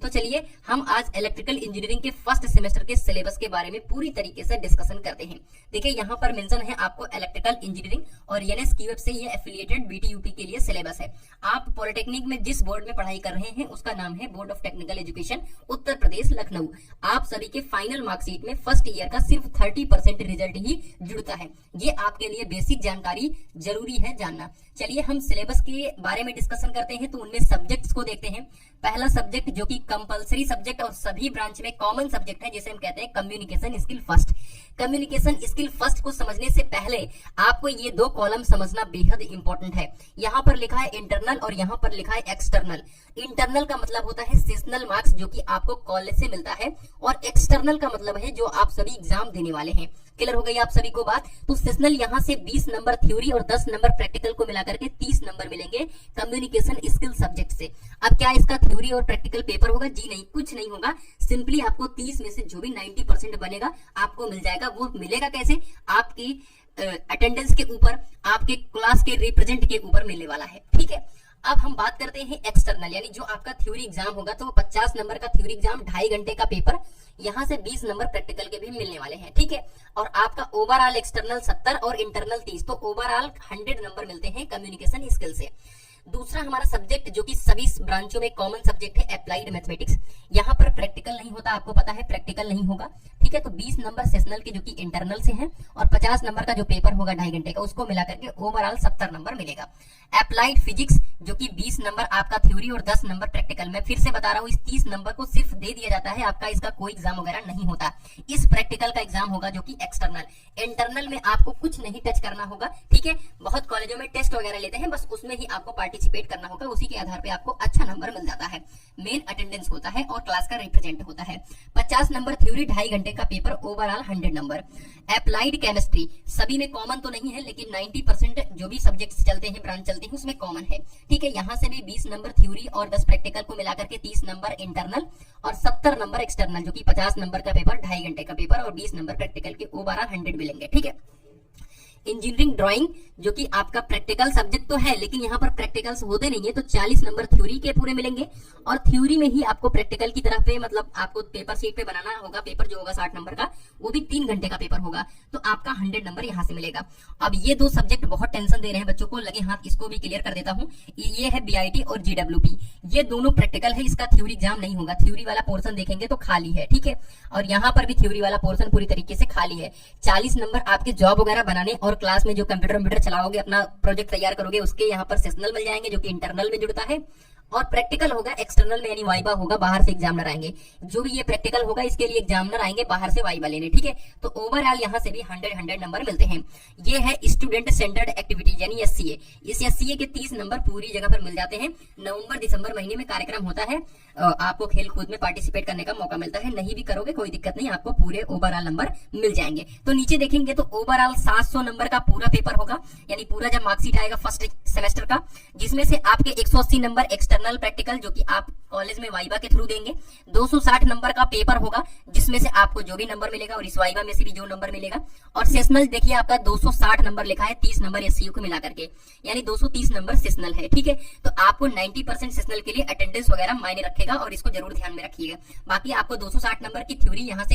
तो चलिए हम आज इलेक्ट्रिकल इंजीनियरिंग के फर्स्ट सेमेस्टर के सिलेबस के बारे में पूरी तरीके से डिस्कशन करते हैं। देखिए यहाँ पर मेंशन है आपको इलेक्ट्रिकल इंजीनियरिंग और एनएसक्यूएफ से ये एफिलिएटेड बीटीयूपी के लिए सिलेबस है। आप पॉलिटेक्निक में जिस बोर्ड में पढ़ाई कर रहे हैं उसका नाम है board of technical education Uttar Pradesh Lucknow. आप सभी के फाइनल मार्कशीट में फर्स्ट ईयर का सिर्फ 30% रिजल्ट ही जुड़ता है। ये आपके लिए बेसिक जानकारी जरूरी है जानना। चलिए हम सिलेबस के बारे में डिस्कशन करते हैं। तो उनमें सब्जेक्ट्स को देखते हैं। पहला सब्जेक्ट जो कि कंपलसरी सब्जेक्ट और सभी ब्रांच में कॉमन सब्जेक्ट है, जिसे हम कहते हैं communication skill first. Communication skill first को समझने से पहले आपको ये दो कॉलम समझना बेहद इंपॉर्टेंट है। यहाँ पर लिखा है इंटरनल और यहाँ पर लिखा है एक्सटर्नल। इंटरनल का मतलब होता है सेशनल मार्क्स जो कि आपको कॉलेज से मिलता है, और एक्सटर्नल का मतलब है जो आप सभी एग्जाम देने वाले हैं। क्लियर हो गई आप सभी को बात? तो सेशनल यहाँ से 20 नंबर थ्योरी और 10 नंबर प्रैक्टिकल को मिलाकर के 30 नंबर मिलेंगे कम्युनिकेशन स्किल सब्जेक्ट से। अब क्या इसका थ्योरी और प्रैक्टिकल पेपर होगा? जी नहीं, कुछ नहीं होगा। सिंपली आपको 30 में से जो भी 90% बनेगा आपको मिल जाएगा। वो मिलेगा कैसे? आपकी अटेंडेंस के ऊपर, आपके क्लास के रिप्रेजेंट के ऊपर मिलने वाला है। ठीक है, अब हम बात करते हैं एक्सटर्नल, यानी जो आपका थ्योरी एग्जाम होगा। तो 50 नंबर का थ्योरी एग्जाम, 2.5 घंटे का पेपर, यहाँ से 20 नंबर प्रैक्टिकल के भी मिलने वाले हैं। ठीक है, और आपका ओवरऑल एक्सटर्नल 70 और इंटरनल 30, तो ओवरऑल 100 नंबर मिलते हैं कम्युनिकेशन स्किल से। दूसरा हमारा सब्जेक्ट जो कि सभी ब्रांचों में कॉमन सब्जेक्ट है, अप्लाइड मैथमेटिक्स। यहाँ पर प्रैक्टिकल नहीं होता, आपको पता है प्रैक्टिकल नहीं होगा। ठीक है, तो 20 नंबर सेशनल के जो कि इंटरनल से हैं, और 50 नंबर का जो पेपर होगा 2.5 घंटे का, उसको मिलाकर के ओवरऑल 70 नंबर मिलेगा। अप्लाइड फिजिक्स जो कि 20 नंबर आपका थ्योरी और 10 नंबर प्रैक्टिकल। मैं फिर से बता रहा हूँ, इस 30 नंबर को सिर्फ दे दिया जाता है, आपका इसका कोई एग्जाम वगैरह नहीं होता। इस प्रैक्टिकल का एग्जाम होगा जो कि एक्सटर्नल। इंटरनल में आपको कुछ नहीं टच करना होगा। ठीक है, बहुत कॉलेजों में टेस्ट वगैरह लेते हैं, बस उसमें ही आपको पार्टिसिपेट करना होगा। उसी के आधार पे आपको अच्छा नंबर मिल जाता है। मेन अटेंडेंस होता है और क्लास का रिप्रेजेंट होता है। 50 नंबर थ्योरी, 2.5 घंटे का paper, overall 100 number. Applied chemistry सभी में कॉमन तो नहीं है, लेकिन 90% जो भी सब्जेक्ट चलते हैं, ब्रांच चलते हैं, उसमें कॉमन है। ठीक है, यहाँ से भी 20 नंबर थ्योरी और 10 प्रैक्टिकल को मिलाकर के 30 नंबर इंटरनल और 70 नंबर एक्सटर्नल, जो कि 50 नंबर का पेपर, 2.5 घंटे का पेपर और 20 नंबर प्रैक्टिकल के, ओवरऑल 100 मिलेंगे। ठीक है, इंजीनियरिंग ड्राइंग जो कि आपका प्रैक्टिकल सब्जेक्ट तो है, लेकिन यहाँ पर प्रैक्टिकल्स होते नहीं है, तो 40 नंबर थ्योरी के पूरे मिलेंगे, और थ्योरी में ही आपको प्रैक्टिकल की तरफ पे, मतलब आपको पेपर शीट पे बनाना होगा। पेपर जो होगा 60 नंबर का, वो भी 3 घंटे का पेपर होगा, तो आपका 100 नंबर यहाँ से मिलेगा। अब ये दो सब्जेक्ट बहुत टेंशन दे रहे हैं बच्चों को, लगे हाथ, इसको भी क्लियर कर देता हूँ। ये है बीआईटी और जीडब्ल्यूपी, ये दोनों प्रैक्टिकल है, इसका थ्योरी एग्जाम नहीं होगा। थ्योरी वाला पोर्शन देखेंगे तो खाली है। ठीक है, और यहाँ पर भी थ्योरी वाला पोर्शन पूरी तरीके से खाली है। 40 नंबर आपके जॉब वगैरह बनाने और क्लास में जो कंप्यूटर चलाओगे, अपना प्रोजेक्ट तैयार करोगे, उसके यहाँ पर सेशनल मिल जाएंगे जो कि इंटरनल में जुड़ता है, और प्रैक्टिकल होगा एक्सटर्नल में, यानी वाइबा होगा, बाहर से एग्जामिनर आएंगे। जो भी ये प्रैक्टिकल होगा इसके लिए एग्जामिनर आएंगे बाहर से वाइबा लेने। ठीक है, तो ओवरऑल यहाँ से भी 100 नंबर मिलते हैं। ये है स्टूडेंट सेंटर्ड एक्टिविटी, यानी एससीए। इस एससीए के 30 नंबर पूरी जगह पर मिल जाते हैं। नवंबर दिसंबर महीने में कार्यक्रम होता है, आपको खेल कूद में पार्टिसिपेट करने का मौका मिलता है। नहीं भी करोगे कोई दिक्कत नहीं, आपको पूरे ओवरऑल नंबर मिल जाएंगे। तो नीचे देखेंगे तो ओवरऑल 700 नंबर का पूरा पेपर होगा, यानी पूरा जब मार्कशीट आएगा फर्स्ट सेमेस्टर का, जिसमें से आपके 180 नंबर एक्सटर्नल प्रैक्टिकल जो कि आप कॉलेज में वाइबा के थ्रू देंगे, 260 नंबर का पेपर होगा, जिसमें से आपको जो भी नंबर मिलेगा और इस वाइबा में से भी जो नंबर मिलेगा, और सेशनल देखिए आपका 260 नंबर लिखा है, 30 नंबर एससीयू को मिला करके, यानी 230 नंबर सेशनल है। ठीक है, तो आपको 90% सेशनल के लिए अटेंडेंस वगैरह मायने रखेगा, और इसको जरूर ध्यान में रखिएगा। बाकी आपको 260 नंबर की थ्योरी यहाँ से